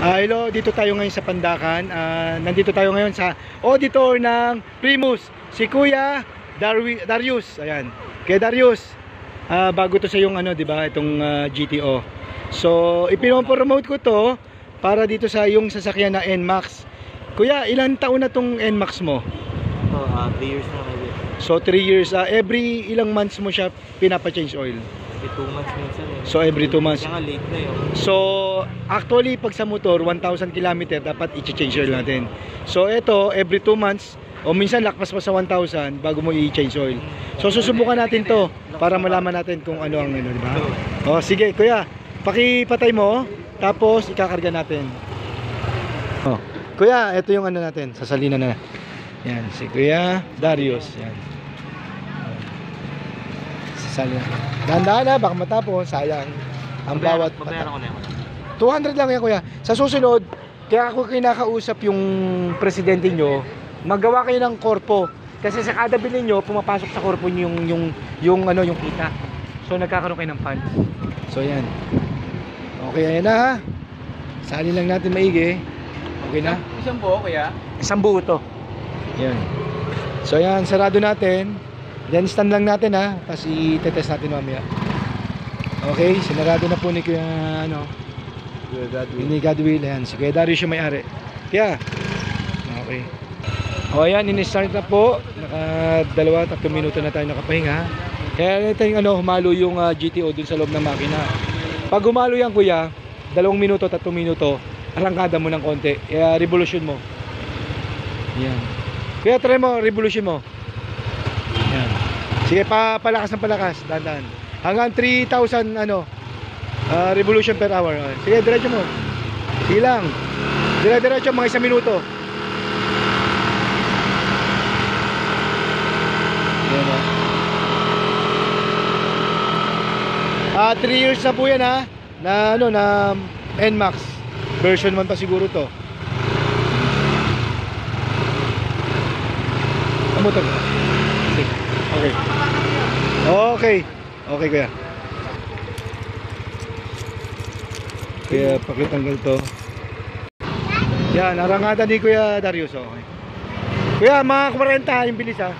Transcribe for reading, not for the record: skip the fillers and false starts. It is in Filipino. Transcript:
Hello, dito tayo ngayon sa Pandakan. Nandito tayo ngayon sa auditor ng Primus, si Kuya Darius. Ayan. Kaya Darius, bago to sa yung ano, 'di ba, itong GTO. So, ipinopromote ko to para dito sa yung sasakyan na NMAX. Kuya, ilang taon na tong NMAX mo? 3 years na maybe. So, 3 years. Every ilang months mo siya pinapa-change oil? Every 2 months minsan eh. So, every 2 months. Kaya nga late na yun. So, actually, pag sa motor, 1,000 km, dapat i-change oil natin. So, ito, every 2 months, o minsan lakpas pa sa 1,000 bago mo i-change oil. So, susubukan natin to para malaman natin kung ano ang ano, di ba? O, sige, kuya, pakipatay mo, tapos ikakarga natin. O, kuya, ito yung ano natin, sasalina na. Yan, si Kuya Darius. Yan. Sasalina. Dahan-dahan na, baka matapos, sayang. Ang bawat Babayaran ko na yun. 200 lang yan, kuya. Sa susunod, kaya ako kinakausap yung presidente nyo, magawa kayo ng korpo. Kasi sa kada bilhin nyo, pumapasok sa korpo nyo yung kita. So, nagkakaroon kayo ng fund. So, yan. Okay, ayan na ha. Sali lang natin maigi. Okay na? Isang buo kuya? Isang buo to. Yan. So, yan. Sarado natin. Then, stand lang natin ha. Tapos, i-test natin mamaya. Okay, sinarado na po ni Kuya, ni Godwill. Ayan, si Kuya Darius yung may-ari. Kaya, okay. O, ayan, in-start na po. Naka 2-3 minuto na tayo nakapahinga. Kaya ito yung humalo yung GTO dun sa loob ng makina. Pag humalo yan, kuya, 2 minuto, 3 minuto, arangkada mo ng konti. Kaya revolution mo. Yan. Kaya try mo, revolution mo. Yan. Sige, palakas ng palakas. Dahan-dahan. Hanggang 3,000 revolution per hour. Sige, diretso mo. Sige lang. Diretso mga 1 minuto. Yan, 3 years na po yan ha. Na NMAX. Version 1 pa siguro to. Motor. Okay. Okay. Okay, kuya. Kaya pakitanggal to. Yan, arangada ni Kuya Darius. Okay. Kuya, mga 40 yung bilis ha.